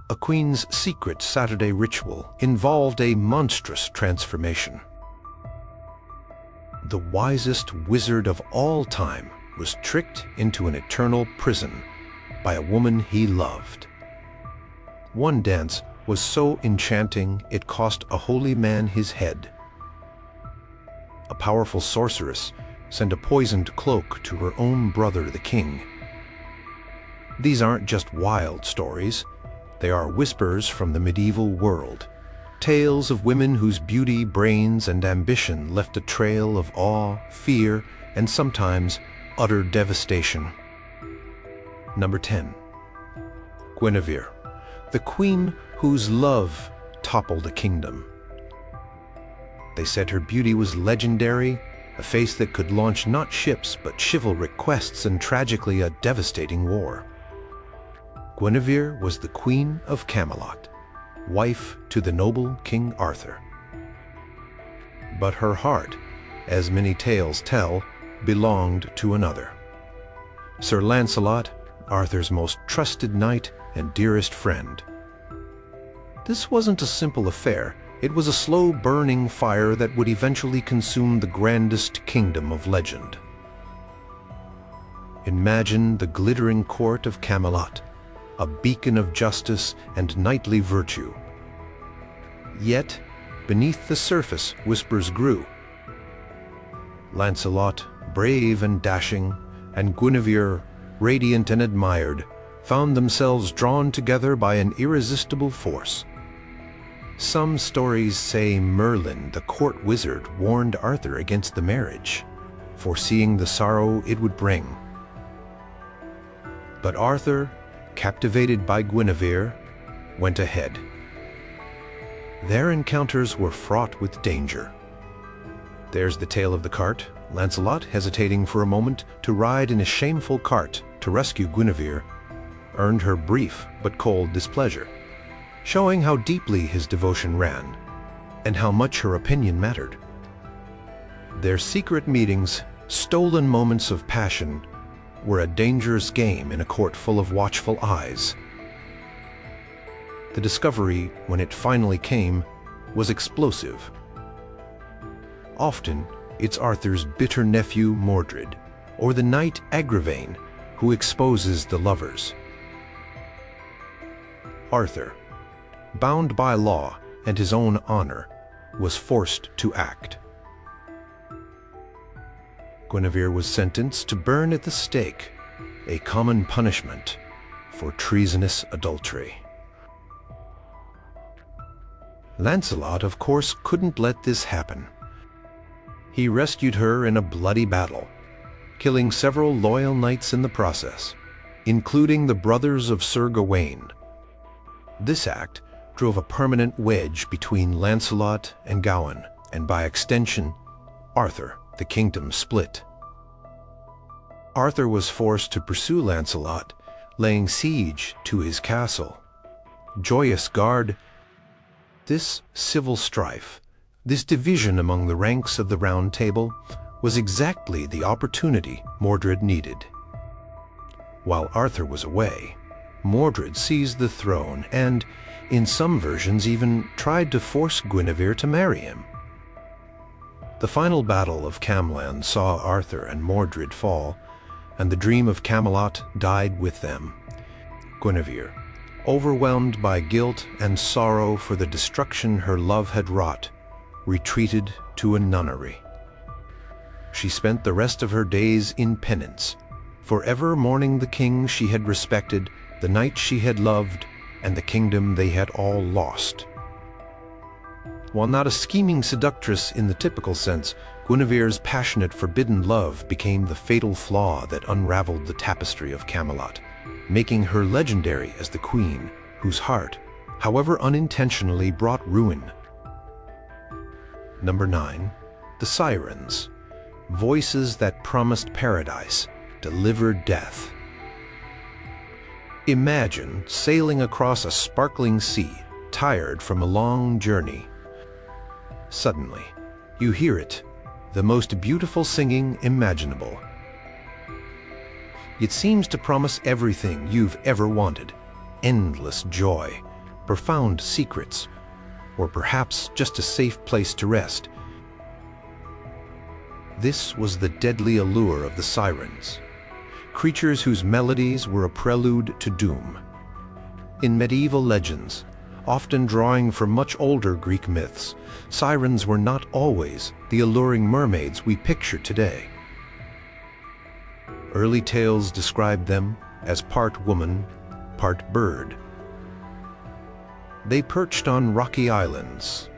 A queen's secret Saturday ritual involved a monstrous transformation. The wisest wizard of all time was tricked into an eternal prison by a woman he loved. One dance was so enchanting it cost a holy man his head. A powerful sorceress sent a poisoned cloak to her own brother, the king. These aren't just wild stories. They are whispers from the medieval world. Tales of women whose beauty, brains, and ambition left a trail of awe, fear, and sometimes utter devastation. Number 10. Guinevere, the queen whose love toppled a kingdom. They said her beauty was legendary, a face that could launch not ships but chivalric quests and tragically a devastating war. Guinevere was the Queen of Camelot, wife to the noble King Arthur. But her heart, as many tales tell, belonged to another. Sir Lancelot, Arthur's most trusted knight and dearest friend. This wasn't a simple affair. It was a slow-burning fire that would eventually consume the grandest kingdom of legend. Imagine the glittering court of Camelot, a beacon of justice and knightly virtue. Yet, beneath the surface, whispers grew. Lancelot, brave and dashing, and Guinevere, radiant and admired, found themselves drawn together by an irresistible force. Some stories say Merlin, the court wizard, warned Arthur against the marriage, foreseeing the sorrow it would bring. But Arthur, captivated by Guinevere, went ahead. Their encounters were fraught with danger. There's the tale of the cart, Lancelot hesitating for a moment to ride in a shameful cart to rescue Guinevere, earned her brief but cold displeasure, showing how deeply his devotion ran, and how much her opinion mattered. Their secret meetings, stolen moments of passion, were a dangerous game in a court full of watchful eyes. The discovery, when it finally came, was explosive. Often, it's Arthur's bitter nephew Mordred, or the knight Agravain, who exposes the lovers. Arthur, bound by law and his own honor, was forced to act. Guinevere was sentenced to burn at the stake, a common punishment for treasonous adultery. Lancelot, of course, couldn't let this happen. He rescued her in a bloody battle, killing several loyal knights in the process, including the brothers of Sir Gawain. This act drove a permanent wedge between Lancelot and Gawain, and by extension, Arthur. The kingdom split. Arthur was forced to pursue Lancelot, laying siege to his castle. Joyous guard, this civil strife, this division among the ranks of the Round Table, was exactly the opportunity Mordred needed. While Arthur was away, Mordred seized the throne and, in some versions, even tried to force Guinevere to marry him. The final battle of Camlan saw Arthur and Mordred fall, and the dream of Camelot died with them. Guinevere, overwhelmed by guilt and sorrow for the destruction her love had wrought, retreated to a nunnery. She spent the rest of her days in penance, forever mourning the king she had respected, the knight she had loved, and the kingdom they had all lost. While not a scheming seductress in the typical sense, Guinevere's passionate, forbidden love became the fatal flaw that unraveled the tapestry of Camelot, making her legendary as the queen whose heart, however unintentionally, brought ruin. Number 9. The Sirens, voices that promised paradise, delivered death. Imagine sailing across a sparkling sea, tired from a long journey. Suddenly, you hear it, the most beautiful singing imaginable. It seems to promise everything you've ever wanted, endless joy, profound secrets, or perhaps just a safe place to rest. This was the deadly allure of the Sirens, creatures whose melodies were a prelude to doom. In medieval legends, often drawing from much older Greek myths, sirens were not always the alluring mermaids we picture today. Early tales described them as part woman, part bird. They perched on rocky islands,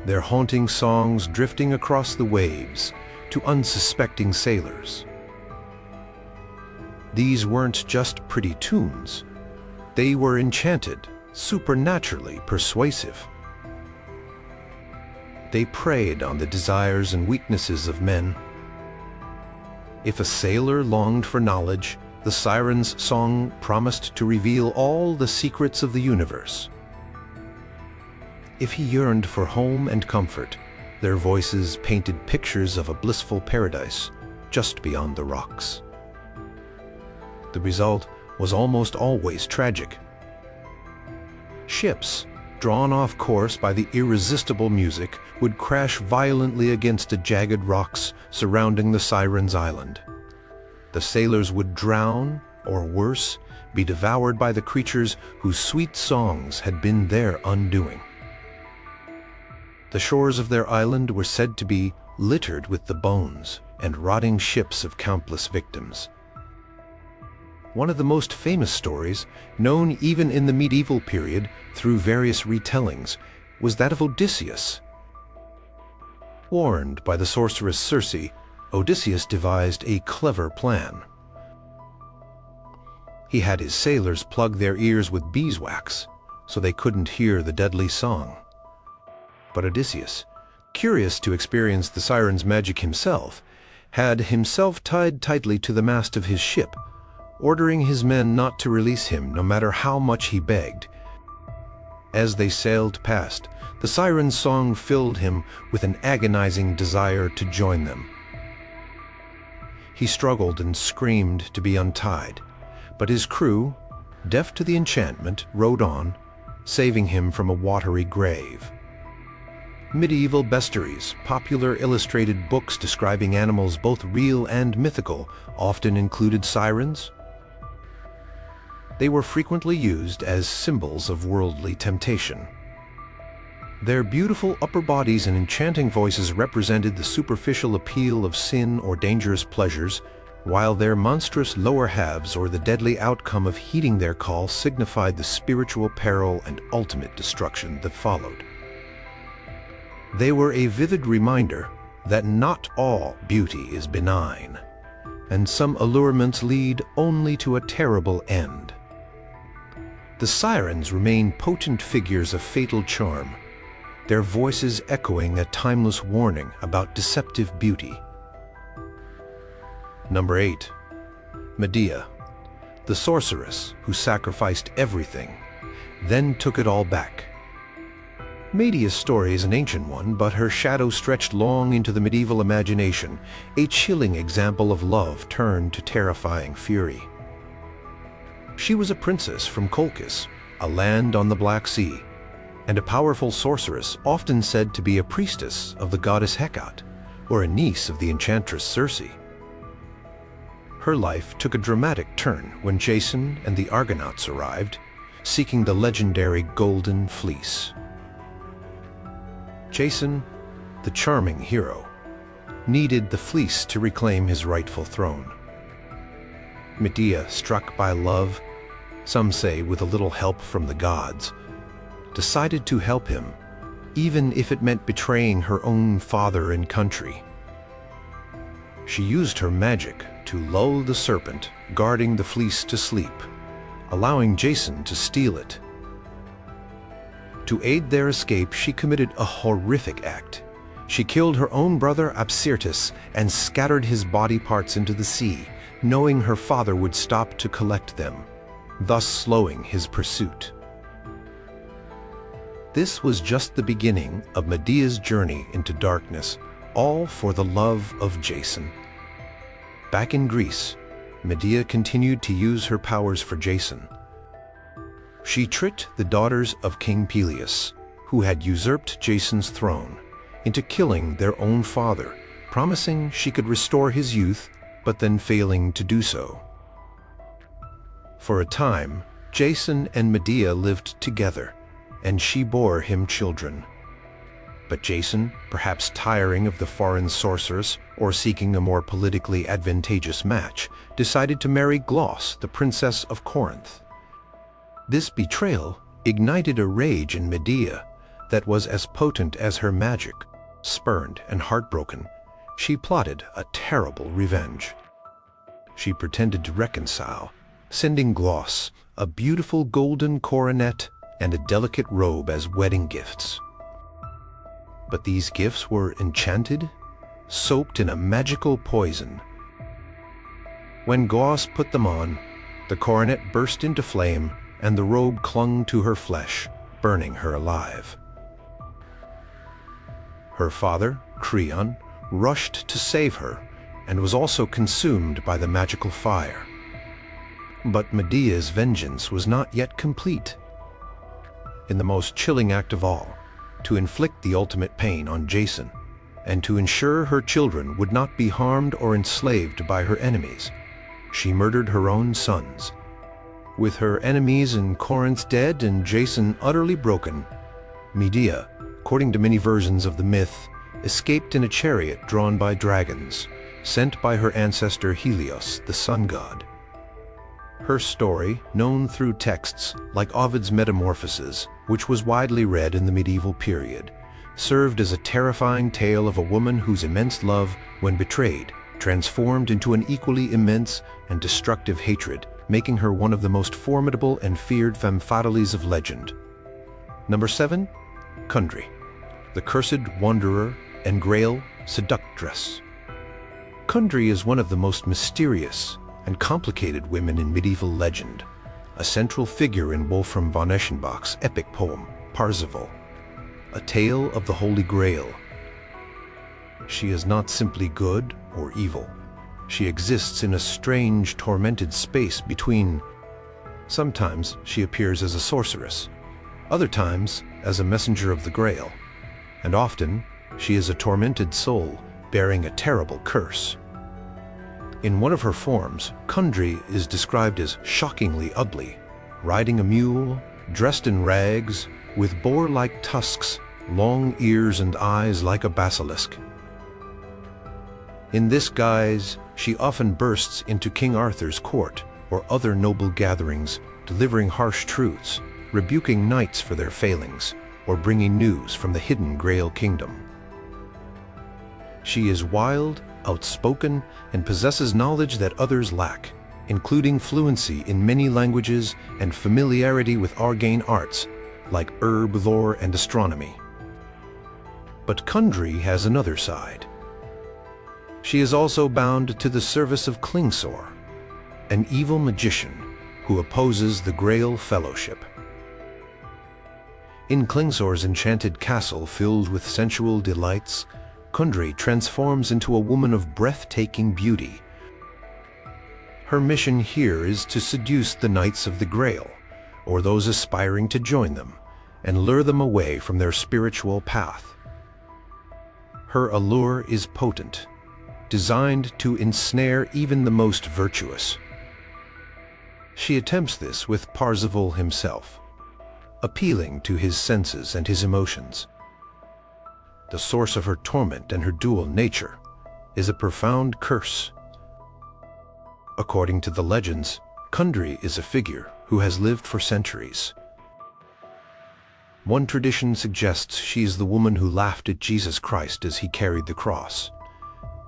their haunting songs drifting across the waves to unsuspecting sailors. These weren't just pretty tunes. They were enchanted, supernaturally persuasive. They preyed on the desires and weaknesses of men. If a sailor longed for knowledge, the Sirens' song promised to reveal all the secrets of the universe. If he yearned for home and comfort, their voices painted pictures of a blissful paradise just beyond the rocks. The result was almost always tragic. Ships, drawn off course by the irresistible music, would crash violently against the jagged rocks surrounding the Sirens' island. The sailors would drown, or worse, be devoured by the creatures whose sweet songs had been their undoing. The shores of their island were said to be littered with the bones and rotting ships of countless victims. One of the most famous stories, known even in the medieval period through various retellings, was that of Odysseus. Warned by the sorceress Circe, Odysseus devised a clever plan. He had his sailors plug their ears with beeswax so they couldn't hear the deadly song. But Odysseus, curious to experience the Sirens' magic himself, had himself tied tightly to the mast of his ship, ordering his men not to release him no matter how much he begged. As they sailed past, the Sirens' song filled him with an agonizing desire to join them. He struggled and screamed to be untied, but his crew, deaf to the enchantment, rowed on, saving him from a watery grave. Medieval bestiaries, popular illustrated books describing animals both real and mythical, often included sirens. They were frequently used as symbols of worldly temptation. Their beautiful upper bodies and enchanting voices represented the superficial appeal of sin or dangerous pleasures, while their monstrous lower halves or the deadly outcome of heeding their call signified the spiritual peril and ultimate destruction that followed. They were a vivid reminder that not all beauty is benign, and some allurements lead only to a terrible end. The Sirens remain potent figures of fatal charm, their voices echoing a timeless warning about deceptive beauty. Number 8. Medea, the sorceress who sacrificed everything, then took it all back. Medea's story is an ancient one, but her shadow stretched long into the medieval imagination, a chilling example of love turned to terrifying fury. She was a princess from Colchis, a land on the Black Sea, and a powerful sorceress often said to be a priestess of the goddess Hecate, or a niece of the enchantress Circe. Her life took a dramatic turn when Jason and the Argonauts arrived, seeking the legendary Golden Fleece. Jason, the charming hero, needed the fleece to reclaim his rightful throne. Medea, struck by love, some say with a little help from the gods, decided to help him, even if it meant betraying her own father and country. She used her magic to lull the serpent guarding the fleece to sleep, allowing Jason to steal it. To aid their escape, she committed a horrific act. She killed her own brother Absyrtus and scattered his body parts into the sea, knowing her father would stop to collect them, thus slowing his pursuit. This was just the beginning of Medea's journey into darkness, all for the love of Jason. Back in Greece, Medea continued to use her powers for Jason. She tricked the daughters of King Peleus, who had usurped Jason's throne, into killing their own father, promising she could restore his youth, but then failing to do so. For a time, Jason and Medea lived together, and she bore him children. But Jason, perhaps tiring of the foreign sorceress or seeking a more politically advantageous match, decided to marry Glauce, the princess of Corinth. This betrayal ignited a rage in Medea that was as potent as her magic. Spurned and heartbroken, she plotted a terrible revenge. She pretended to reconcile, sending Glauce a beautiful golden coronet and a delicate robe as wedding gifts. But these gifts were enchanted, soaked in a magical poison. When Glauce put them on, the coronet burst into flame and the robe clung to her flesh, burning her alive. Her father, Creon, rushed to save her and was also consumed by the magical fire. But Medea's vengeance was not yet complete. In the most chilling act of all, to inflict the ultimate pain on Jason, and to ensure her children would not be harmed or enslaved by her enemies, she murdered her own sons. With her enemies in Corinth dead and Jason utterly broken, Medea, according to many versions of the myth, escaped in a chariot drawn by dragons, sent by her ancestor Helios, the sun god. Her story, known through texts like Ovid's Metamorphoses, which was widely read in the medieval period, served as a terrifying tale of a woman whose immense love, when betrayed, transformed into an equally immense and destructive hatred, making her one of the most formidable and feared femme fatales of legend. Number 7. Kundry, the cursed wanderer and Grail seductress. Kundry is one of the most mysterious and complicated women in medieval legend, a central figure in Wolfram von Eschenbach's epic poem, Parzival, a tale of the Holy Grail. She is not simply good or evil. She exists in a strange, tormented space between. Sometimes she appears as a sorceress, other times as a messenger of the Grail, and often she is a tormented soul bearing a terrible curse. In one of her forms, Kundry is described as shockingly ugly, riding a mule, dressed in rags, with boar-like tusks, long ears and eyes like a basilisk. In this guise, she often bursts into King Arthur's court or other noble gatherings, delivering harsh truths, rebuking knights for their failings, or bringing news from the hidden Grail Kingdom. She is wild, outspoken, and possesses knowledge that others lack, including fluency in many languages and familiarity with arcane arts, like herb lore and astronomy. But Kundry has another side. She is also bound to the service of Klingsor, an evil magician who opposes the Grail Fellowship. In Klingsor's enchanted castle filled with sensual delights, Kundry transforms into a woman of breathtaking beauty. Her mission here is to seduce the Knights of the Grail, or those aspiring to join them, and lure them away from their spiritual path. Her allure is potent, designed to ensnare even the most virtuous. She attempts this with Parzival himself, appealing to his senses and his emotions. The source of her torment and her dual nature is a profound curse. According to the legends, Kundry is a figure who has lived for centuries. One tradition suggests she is the woman who laughed at Jesus Christ as he carried the cross,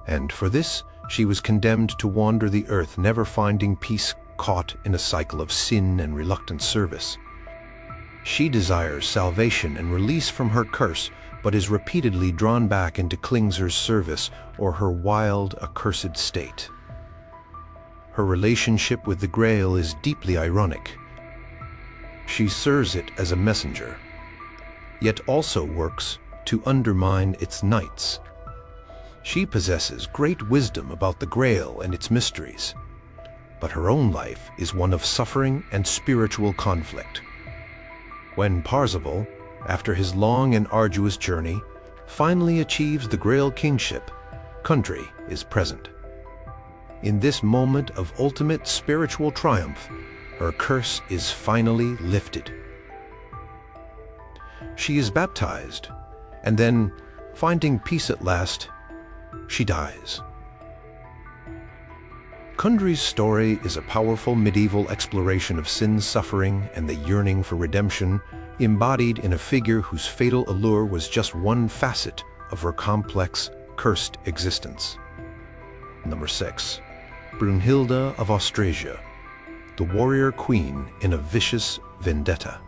and for this she was condemned to wander the earth, never finding peace, caught in a cycle of sin and reluctant service. She desires salvation and release from her curse, but is repeatedly drawn back into Klingsor's service or her wild, accursed state. Her relationship with the Grail is deeply ironic. She serves it as a messenger, yet also works to undermine its knights. She possesses great wisdom about the Grail and its mysteries, but her own life is one of suffering and spiritual conflict, When Parzival, after his long and arduous journey, finally achieves the Grail kingship, Kundry is present. In this moment of ultimate spiritual triumph, her curse is finally lifted. She is baptized, and then, finding peace at last, she dies. Kundry's story is a powerful medieval exploration of sin, suffering, and the yearning for redemption, embodied in a figure whose fatal allure was just one facet of her complex, cursed existence. Number 6. Brunhilde of Austrasia, the warrior queen in a vicious vendetta.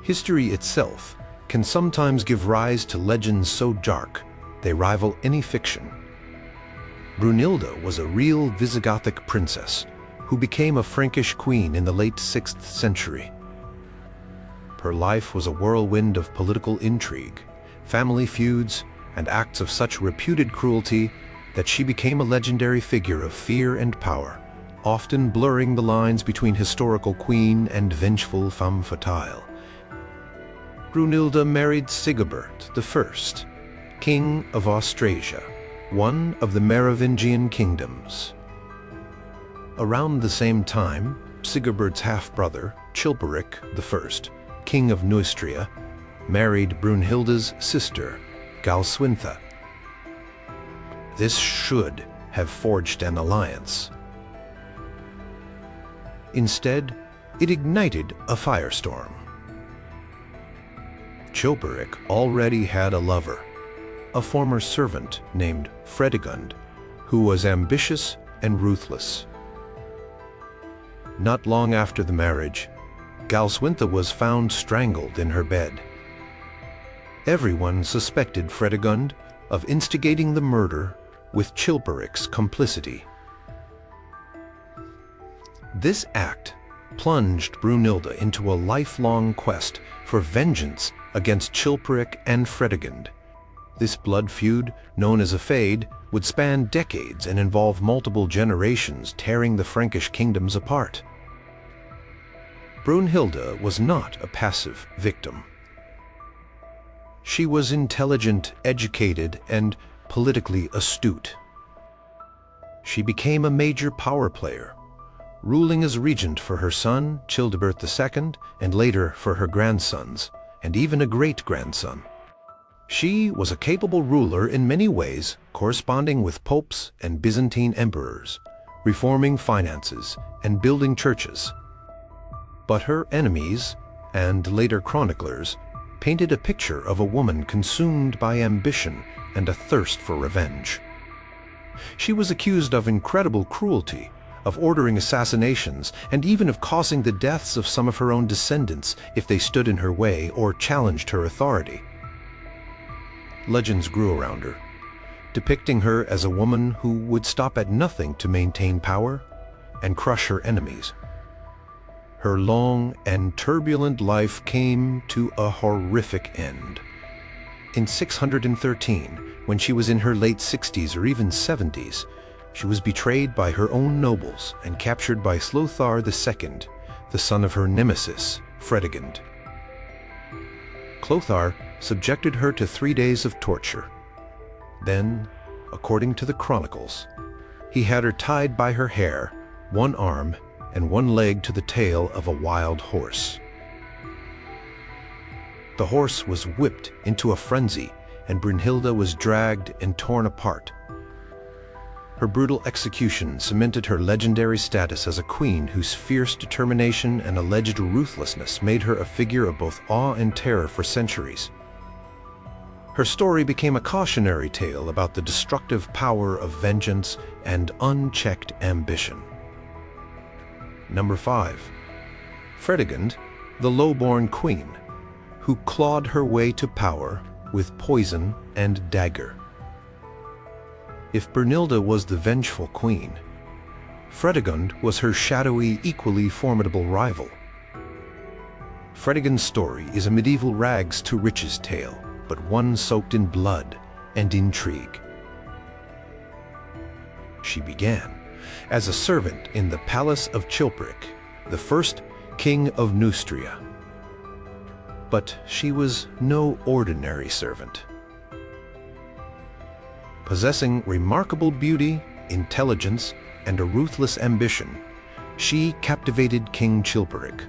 History itself can sometimes give rise to legends so dark they rival any fiction. Brunhilde was a real Visigothic princess who became a Frankish queen in the late 6th century. Her life was a whirlwind of political intrigue, family feuds, and acts of such reputed cruelty that she became a legendary figure of fear and power, often blurring the lines between historical queen and vengeful femme fatale. Brunhilde married Sigebert I, King of Austrasia, one of the Merovingian kingdoms. Around the same time, Sigebert's half-brother, Chilperic I, King of Neustria, married Brunhilde's sister, Galswintha. This should have forged an alliance. Instead, it ignited a firestorm. Chilperic already had a lover, a former servant named Fredegund, who was ambitious and ruthless. Not long after the marriage, Galswintha was found strangled in her bed. Everyone suspected Fredegund of instigating the murder with Chilperic's complicity. This act plunged Brunhilde into a lifelong quest for vengeance against Chilperic and Fredegund. This blood feud, known as a fade, would span decades and involve multiple generations, tearing the Frankish kingdoms apart. Brunhilde was not a passive victim. She was intelligent, educated, and politically astute. She became a major power player, ruling as regent for her son, Childebert II, and later for her grandsons, and even a great-grandson. She was a capable ruler in many ways, corresponding with popes and Byzantine emperors, reforming finances and building churches. But her enemies, and later chroniclers, painted a picture of a woman consumed by ambition and a thirst for revenge. She was accused of incredible cruelty, of ordering assassinations, and even of causing the deaths of some of her own descendants if they stood in her way or challenged her authority. Legends grew around her, depicting her as a woman who would stop at nothing to maintain power and crush her enemies. Her long and turbulent life came to a horrific end. In 613, when she was in her late 60s or even 70s, she was betrayed by her own nobles and captured by Slothar II, the son of her nemesis, Fredegund. Clothar subjected her to 3 days of torture. Then, according to the chronicles, he had her tied by her hair, one arm, and one leg to the tail of a wild horse. The horse was whipped into a frenzy, and Brunhilde was dragged and torn apart. Her brutal execution cemented her legendary status as a queen whose fierce determination and alleged ruthlessness made her a figure of both awe and terror for centuries. Her story became a cautionary tale about the destructive power of vengeance and unchecked ambition. Number 5. Fredegund, the low-born queen, who clawed her way to power with poison and dagger. If Brunhilde was the vengeful queen, Fredegund was her shadowy, equally formidable rival. Fredegund's story is a medieval rags-to-riches tale, but one soaked in blood and intrigue. She began as a servant in the palace of Chilperic, the first king of Neustria, But she was no ordinary servant. Possessing remarkable beauty, intelligence, and a ruthless ambition, she captivated King Chilperic.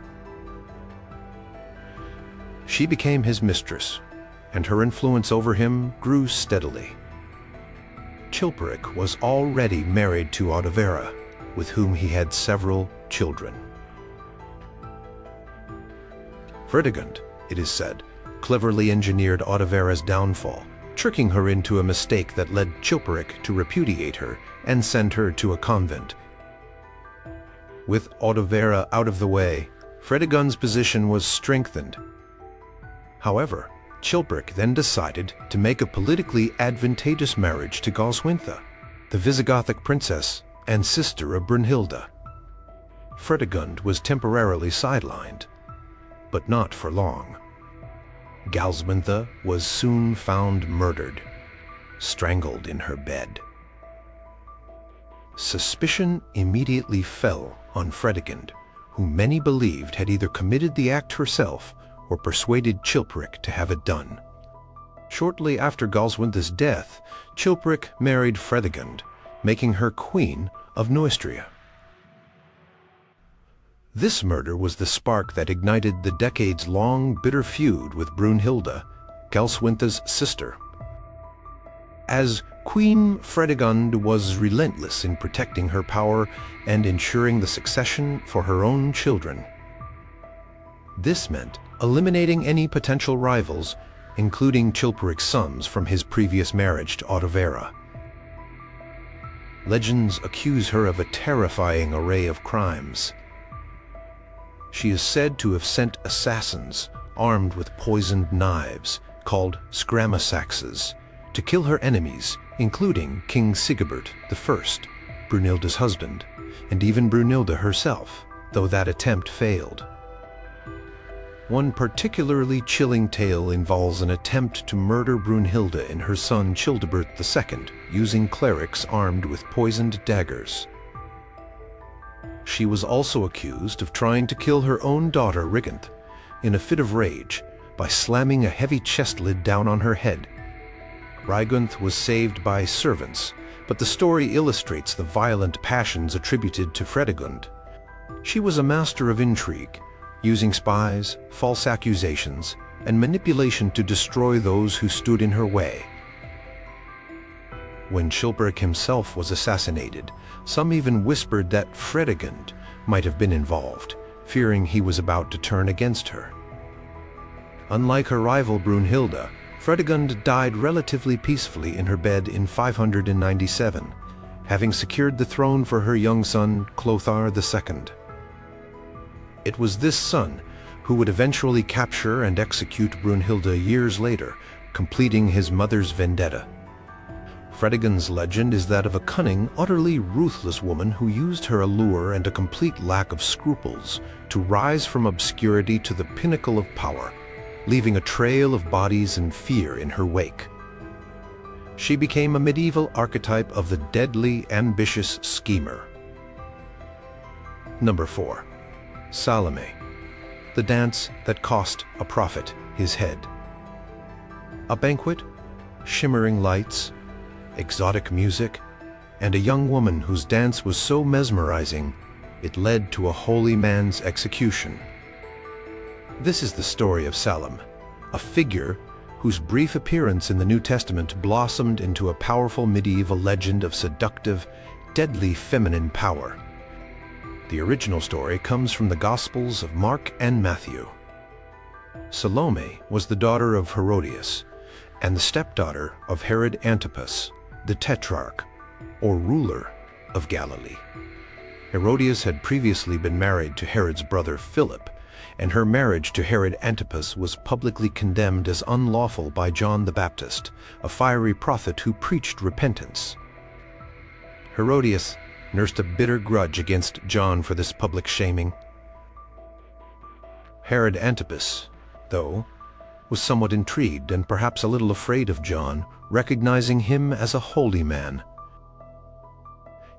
She became his mistress, and her influence over him grew steadily. Chilperic was already married to Guinevere, with whom he had several children. Fredegund, it is said, cleverly engineered Guinevere's downfall, tricking her into a mistake that led Chilperic to repudiate her and send her to a convent. With Guinevere out of the way, Fredegund's position was strengthened. However, Chilperic then decided to make a politically advantageous marriage to Galswintha, the Visigothic princess and sister of Brunhilde. Fredegund was temporarily sidelined, but not for long. Galswintha was soon found murdered, strangled in her bed. Suspicion immediately fell on Fredegund, who many believed had either committed the act herself or persuaded Chilperic to have it done. Shortly after Galswintha's death, Chilperic married Fredegund, making her Queen of Neustria. This murder was the spark that ignited the decades-long bitter feud with Brunhilde, Galswintha's sister. As Queen, Fredegund was relentless in protecting her power and ensuring the succession for her own children. This meant eliminating any potential rivals, including Chilperic's sons from his previous marriage to Guinevere. Legends accuse her of a terrifying array of crimes. She is said to have sent assassins armed with poisoned knives, called scramasaxes, to kill her enemies, including King Sigebert I, Brunhilde's husband, and even Brunhilde herself, though that attempt failed. One particularly chilling tale involves an attempt to murder Brunhilde and her son Childebert II using clerics armed with poisoned daggers. She was also accused of trying to kill her own daughter Rigunth in a fit of rage by slamming a heavy chest lid down on her head. Rigunth was saved by servants, but the story illustrates the violent passions attributed to Fredegund. She was a master of intrigue, using spies, false accusations, and manipulation to destroy those who stood in her way. When Chilperic himself was assassinated, some even whispered that Fredegund might have been involved, fearing he was about to turn against her. Unlike her rival Brunhilde, Fredegund died relatively peacefully in her bed in 597, having secured the throne for her young son Clothar II. It was this son who would eventually capture and execute Brunhilde years later, completing his mother's vendetta. Fredegund's legend is that of a cunning, utterly ruthless woman who used her allure and a complete lack of scruples to rise from obscurity to the pinnacle of power, leaving a trail of bodies and fear in her wake. She became a medieval archetype of the deadly, ambitious schemer. Number 4. Salome, the dance that cost a prophet his head. A banquet, shimmering lights, exotic music, and a young woman whose dance was so mesmerizing it led to a holy man's execution. This is the story of Salome, a figure whose brief appearance in the New Testament blossomed into a powerful medieval legend of seductive, deadly feminine power. The original story comes from the Gospels of Mark and Matthew. Salome was the daughter of Herodias and the stepdaughter of Herod Antipas, the Tetrarch, or ruler of Galilee. Herodias had previously been married to Herod's brother Philip, and her marriage to Herod Antipas was publicly condemned as unlawful by John the Baptist, a fiery prophet who preached repentance. Herodias nursed a bitter grudge against John for this public shaming. Herod Antipas, though, was somewhat intrigued and perhaps a little afraid of John, recognizing him as a holy man.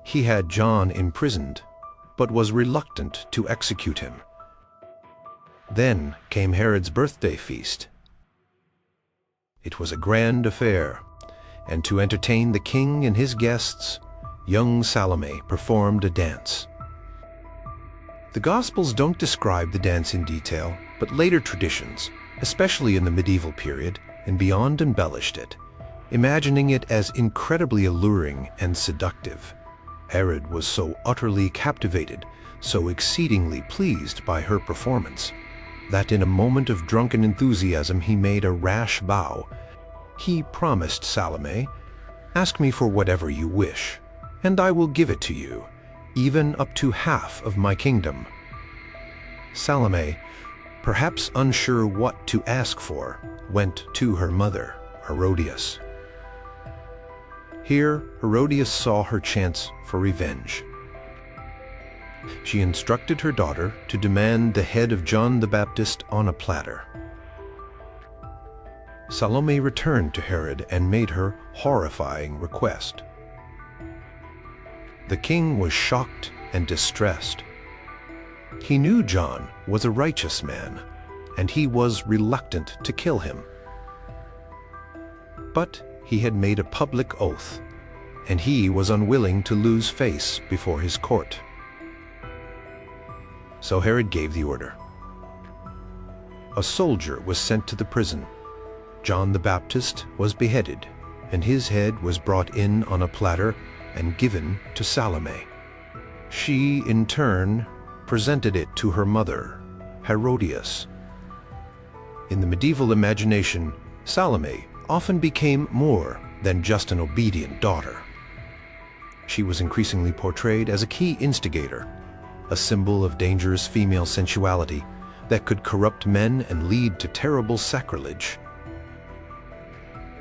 He had John imprisoned, but was reluctant to execute him. Then came Herod's birthday feast. It was a grand affair, and to entertain the king and his guests, young Salome performed a dance. The Gospels don't describe the dance in detail, but later traditions, especially in the medieval period and beyond, embellished it, imagining it as incredibly alluring and seductive. Herod was so utterly captivated, so exceedingly pleased by her performance, that in a moment of drunken enthusiasm he made a rash vow. He promised Salome, "Ask me for whatever you wish, and I will give it to you, even up to half of my kingdom." Salome, perhaps unsure what to ask for, went to her mother, Herodias. Here, Herodias saw her chance for revenge. She instructed her daughter to demand the head of John the Baptist on a platter. Salome returned to Herod and made her horrifying request. The king was shocked and distressed. He knew John was a righteous man, and he was reluctant to kill him. But he had made a public oath, and he was unwilling to lose face before his court. So Herod gave the order. A soldier was sent to the prison. John the Baptist was beheaded, and his head was brought in on a platter and given to Salome. She, in turn, presented it to her mother, Herodias. In the medieval imagination, Salome often became more than just an obedient daughter. She was increasingly portrayed as a key instigator, a symbol of dangerous female sensuality that could corrupt men and lead to terrible sacrilege.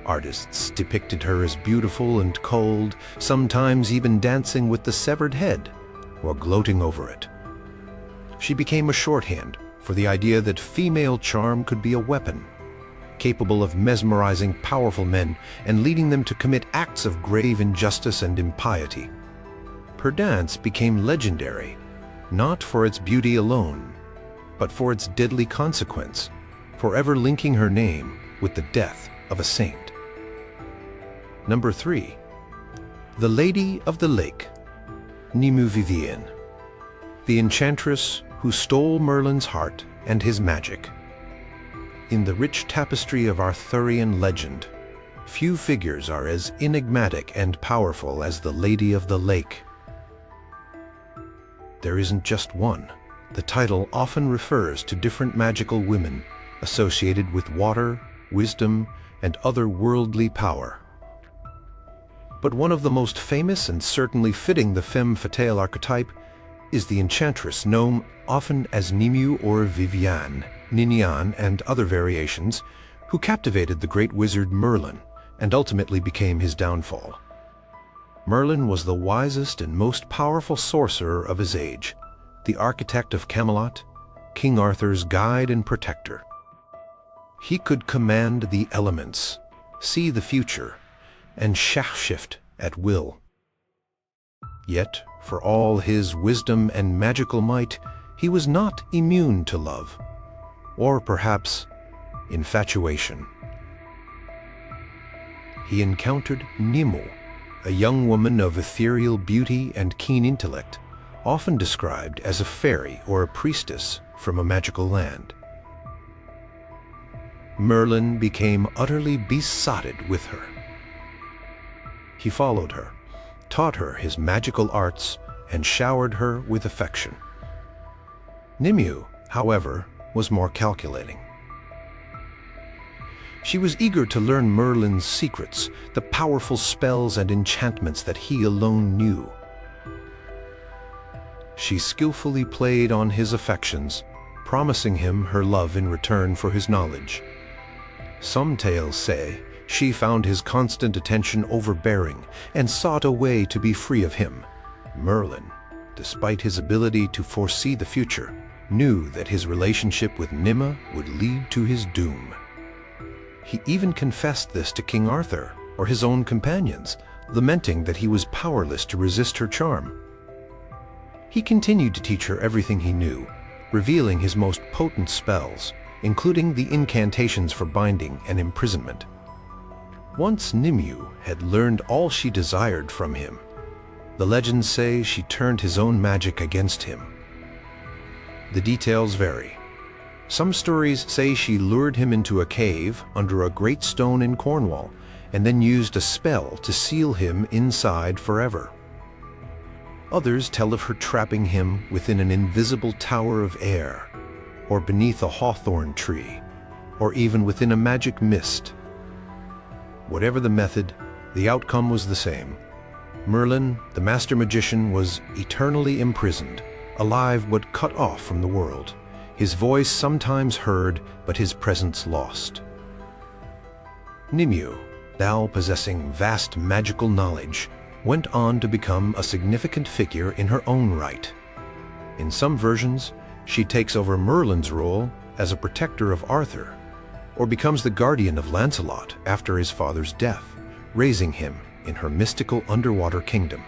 Artists depicted her as beautiful and cold, sometimes even dancing with the severed head or gloating over it. She became a shorthand for the idea that female charm could be a weapon, capable of mesmerizing powerful men and leading them to commit acts of grave injustice and impiety. Her dance became legendary, not for its beauty alone, but for its deadly consequence, forever linking her name with the death of a saint. Number 3. The Lady of the Lake, Guinevere, the enchantress who stole Merlin's heart and his magic. In the rich tapestry of Arthurian legend, few figures are as enigmatic and powerful as the Lady of the Lake. There isn't just one. The title often refers to different magical women associated with water, wisdom, and other worldly power. But one of the most famous and certainly fitting the femme fatale archetype is the enchantress known often as Nimue or Viviane, Ninian, and other variations, who captivated the great wizard Merlin and ultimately became his downfall. Merlin was the wisest and most powerful sorcerer of his age, the architect of Camelot, King Arthur's guide and protector. He could command the elements, see the future, and shapeshift at will. Yet, for all his wisdom and magical might, he was not immune to love, or perhaps infatuation. He encountered Nimue, a young woman of ethereal beauty and keen intellect, often described as a fairy or a priestess from a magical land. Merlin became utterly besotted with her. He followed her, taught her his magical arts, and showered her with affection. Nimue, however, was more calculating. She was eager to learn Merlin's secrets, the powerful spells and enchantments that he alone knew. She skillfully played on his affections, promising him her love in return for his knowledge. Some tales say she found his constant attention overbearing and sought a way to be free of him. Merlin, despite his ability to foresee the future, knew that his relationship with Nimue would lead to his doom. He even confessed this to King Arthur or his own companions, lamenting that he was powerless to resist her charm. He continued to teach her everything he knew, revealing his most potent spells, including the incantations for binding and imprisonment. Once Nimue had learned all she desired from him, the legends say she turned his own magic against him. The details vary. Some stories say she lured him into a cave under a great stone in Cornwall and then used a spell to seal him inside forever. Others tell of her trapping him within an invisible tower of air, or beneath a hawthorn tree, or even within a magic mist. Whatever the method, the outcome was the same. Merlin, the master magician, was eternally imprisoned, alive but cut off from the world, his voice sometimes heard but his presence lost. Nimue, now possessing vast magical knowledge, went on to become a significant figure in her own right. In some versions, she takes over Merlin's role as a protector of Arthur, or becomes the guardian of Lancelot after his father's death, raising him in her mystical underwater kingdom.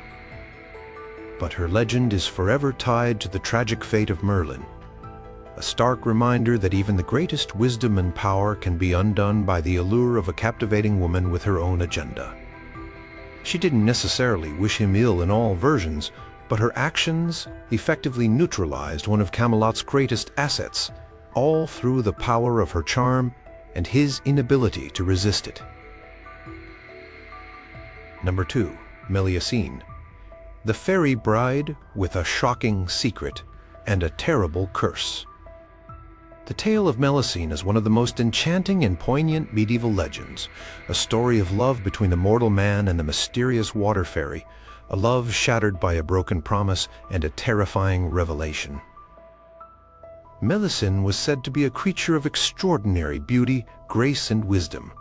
But her legend is forever tied to the tragic fate of Merlin, a stark reminder that even the greatest wisdom and power can be undone by the allure of a captivating woman with her own agenda. She didn't necessarily wish him ill in all versions, but her actions effectively neutralized one of Camelot's greatest assets, all through the power of her charm and his inability to resist it. Number 2. Melusine, the fairy bride with a shocking secret and a terrible curse. The tale of Melusine is one of the most enchanting and poignant medieval legends, a story of love between a mortal man and a mysterious water fairy, a love shattered by a broken promise and a terrifying revelation. Melusine was said to be a creature of extraordinary beauty, grace, and wisdom,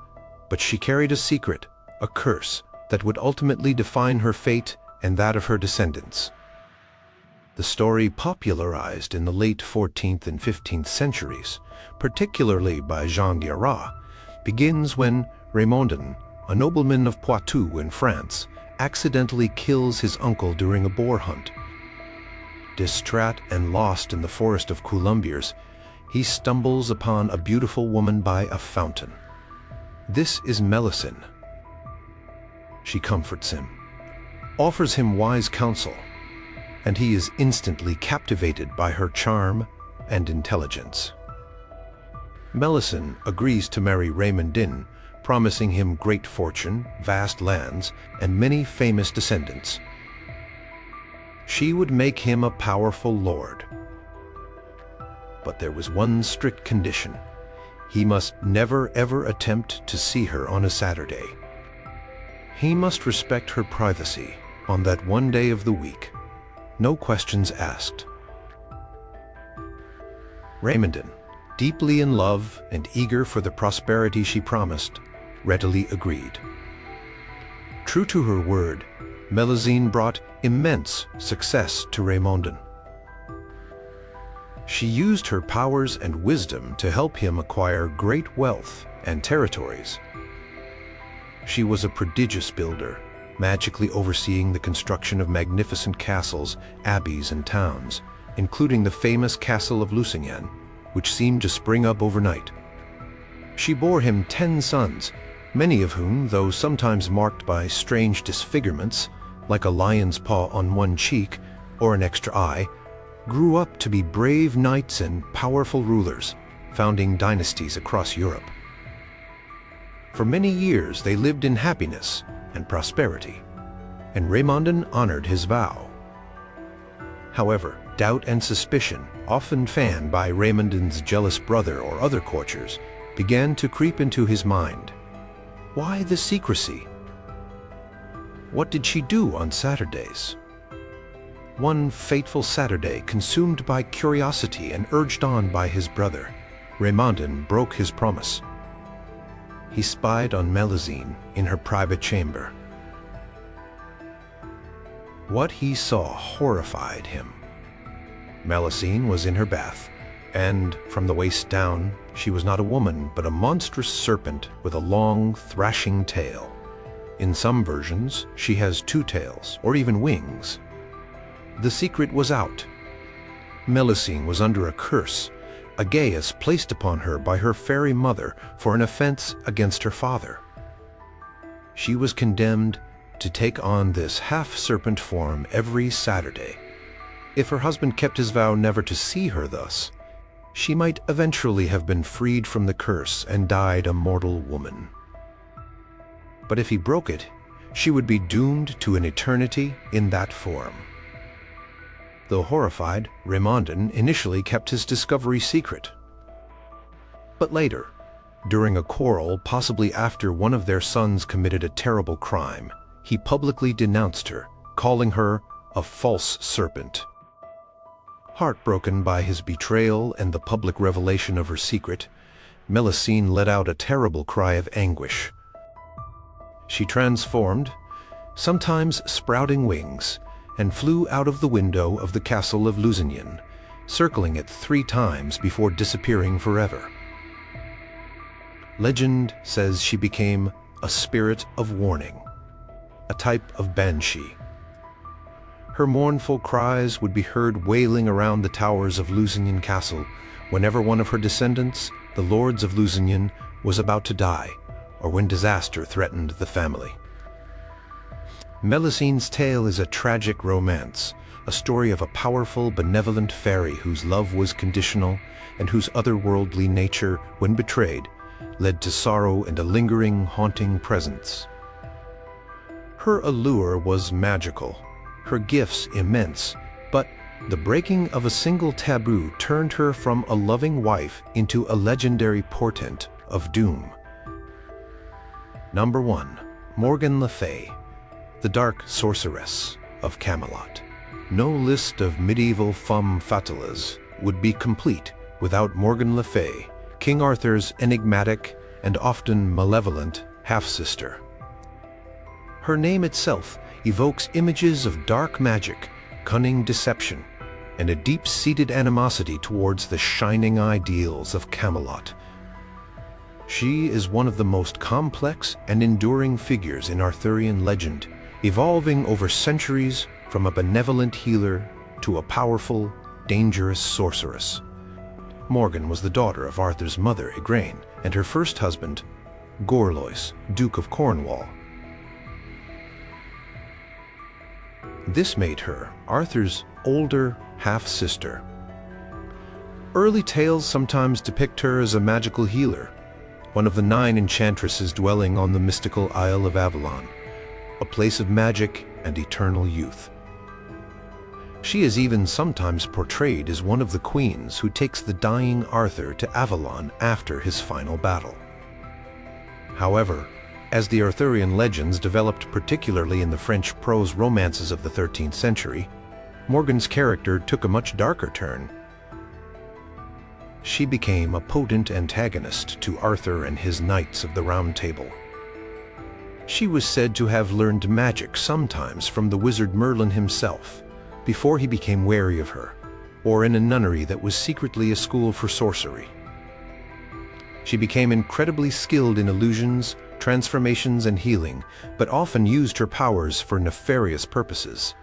but she carried a secret, a curse, that would ultimately define her fate and that of her descendants. The story, popularized in the late 14th and 15th centuries, particularly by Jean d'Arras, begins when Raymondin, a nobleman of Poitou in France, accidentally kills his uncle during a boar hunt. Distraught and lost in the forest of Colombiers, he stumbles upon a beautiful woman by a fountain. This is Melusine. She comforts him, offers him wise counsel, and he is instantly captivated by her charm and intelligence. Melusine agrees to marry Raymondin, promising him great fortune, vast lands, and many famous descendants. She would make him a powerful lord. But there was one strict condition. He must never ever attempt to see her on a Saturday. He must respect her privacy on that one day of the week. No questions asked. Raymondin, deeply in love and eager for the prosperity she promised, readily agreed. True to her word, Melusine brought immense success to Raymondin. She used her powers and wisdom to help him acquire great wealth and territories. She was a prodigious builder, magically overseeing the construction of magnificent castles, abbeys, and towns, including the famous castle of Lusignan, which seemed to spring up overnight. She bore him 10 sons, many of whom, though sometimes marked by strange disfigurements, like a lion's paw on one cheek or an extra eye, grew up to be brave knights and powerful rulers, founding dynasties across Europe. For many years they lived in happiness and prosperity, and Raymondin honored his vow. However, doubt and suspicion, often fanned by Raymondin's jealous brother or other courtiers, began to creep into his mind. Why the secrecy? What did she do on Saturdays? One fateful Saturday, consumed by curiosity and urged on by his brother, Raymondin broke his promise. He spied on Melusine in her private chamber. What he saw horrified him. Melusine was in her bath, and from the waist down, she was not a woman but a monstrous serpent with a long, thrashing tail. In some versions, she has 2 tails or even wings. The secret was out. Melusine was under a curse, a geas placed upon her by her fairy mother for an offense against her father. She was condemned to take on this half-serpent form every Saturday. If her husband kept his vow never to see her thus, she might eventually have been freed from the curse and died a mortal woman. But if he broke it, she would be doomed to an eternity in that form. Though horrified, Raimondin initially kept his discovery secret. But later, during a quarrel, possibly after one of their sons committed a terrible crime, he publicly denounced her, calling her a false serpent. Heartbroken by his betrayal and the public revelation of her secret, Melusine let out a terrible cry of anguish. She transformed, sometimes sprouting wings, and flew out of the window of the castle of Lusignan, circling it 3 times before disappearing forever. Legend says she became a spirit of warning, a type of banshee. Her mournful cries would be heard wailing around the towers of Lusignan Castle whenever one of her descendants, the lords of Lusignan, was about to die, or when disaster threatened the family. Melusine's tale is a tragic romance, a story of a powerful, benevolent fairy whose love was conditional and whose otherworldly nature, when betrayed, led to sorrow and a lingering, haunting presence. Her allure was magical, her gifts immense, but the breaking of a single taboo turned her from a loving wife into a legendary portent of doom. Number 1. Morgan Le Fay, the dark sorceress of Camelot. No list of medieval femme fatales would be complete without Morgan Le Fay, King Arthur's enigmatic and often malevolent half-sister. Her name itself evokes images of dark magic, cunning deception, and a deep-seated animosity towards the shining ideals of Camelot. She is one of the most complex and enduring figures in Arthurian legend, evolving over centuries from a benevolent healer to a powerful, dangerous sorceress. Morgan was the daughter of Arthur's mother, Igraine, and her first husband, Gorlois, Duke of Cornwall. This made her Arthur's older half-sister. Early tales sometimes depict her as a magical healer, one of the 9 enchantresses dwelling on the mystical Isle of Avalon, a place of magic and eternal youth. She is even sometimes portrayed as one of the queens who takes the dying Arthur to Avalon after his final battle. However, as the Arthurian legends developed particularly in the French prose romances of the 13th century, Morgan's character took a much darker turn. She became a potent antagonist to Arthur and his Knights of the Round Table. She was said to have learned magic sometimes from the wizard Merlin himself, before he became wary of her, or in a nunnery that was secretly a school for sorcery. She became incredibly skilled in illusions, transformations, and healing, but often used her powers for nefarious purposes.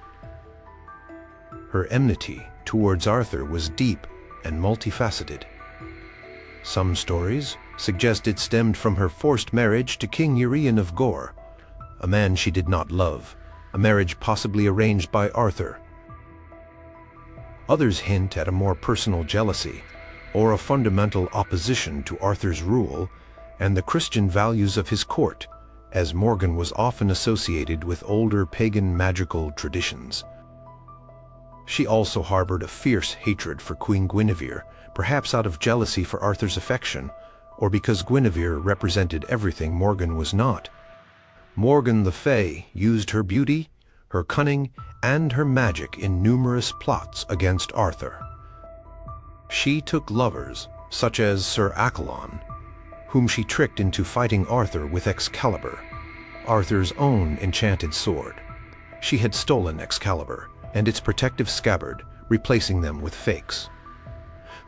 Her enmity towards Arthur was deep and multifaceted. Some stories suggest it stemmed from her forced marriage to King Urien of Gore, a man she did not love, a marriage possibly arranged by Arthur. Others hint at a more personal jealousy, or a fundamental opposition to Arthur's rule and the Christian values of his court, as Morgan was often associated with older pagan magical traditions. She also harbored a fierce hatred for Queen Guinevere, perhaps out of jealousy for Arthur's affection, or because Guinevere represented everything Morgan was not. Morgan Le Fay used her beauty, her cunning, and her magic in numerous plots against Arthur. She took lovers, such as Sir Accolon, whom she tricked into fighting Arthur with Excalibur, Arthur's own enchanted sword. She had stolen Excalibur and its protective scabbard, replacing them with fakes.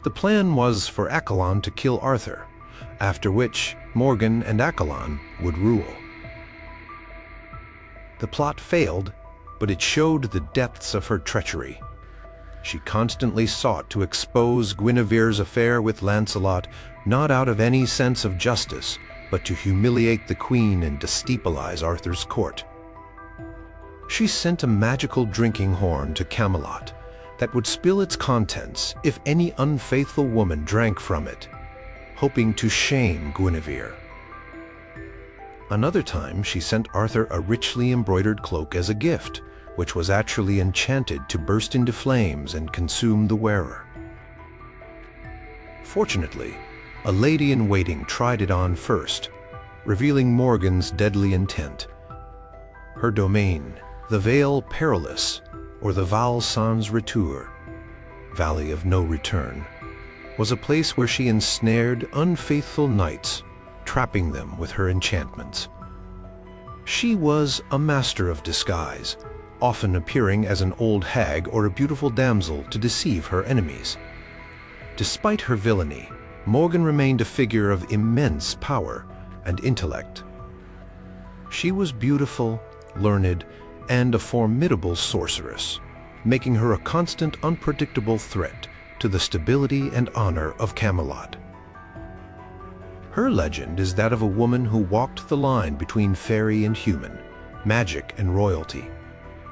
The plan was for Accolon to kill Arthur, after which Morgan and Accolon would rule. The plot failed, but it showed the depths of her treachery. She constantly sought to expose Guinevere's affair with Lancelot, not out of any sense of justice, but to humiliate the queen and destabilize Arthur's court. She sent a magical drinking horn to Camelot that would spill its contents if any unfaithful woman drank from it, hoping to shame Guinevere. Another time, she sent Arthur a richly embroidered cloak as a gift, which was actually enchanted to burst into flames and consume the wearer. Fortunately, a lady-in-waiting tried it on first, revealing Morgan's deadly intent. Her domain, the Vale Perilous, or the Val Sans Retour, Valley of No Return, was a place where she ensnared unfaithful knights, trapping them with her enchantments. She was a master of disguise, often appearing as an old hag or a beautiful damsel to deceive her enemies. Despite her villainy, Morgan remained a figure of immense power and intellect. She was beautiful, learned, and a formidable sorceress, making her a constant, unpredictable threat to the stability and honor of Camelot. Her legend is that of a woman who walked the line between fairy and human, magic and royalty,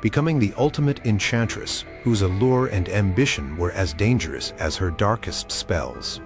becoming the ultimate enchantress whose allure and ambition were as dangerous as her darkest spells.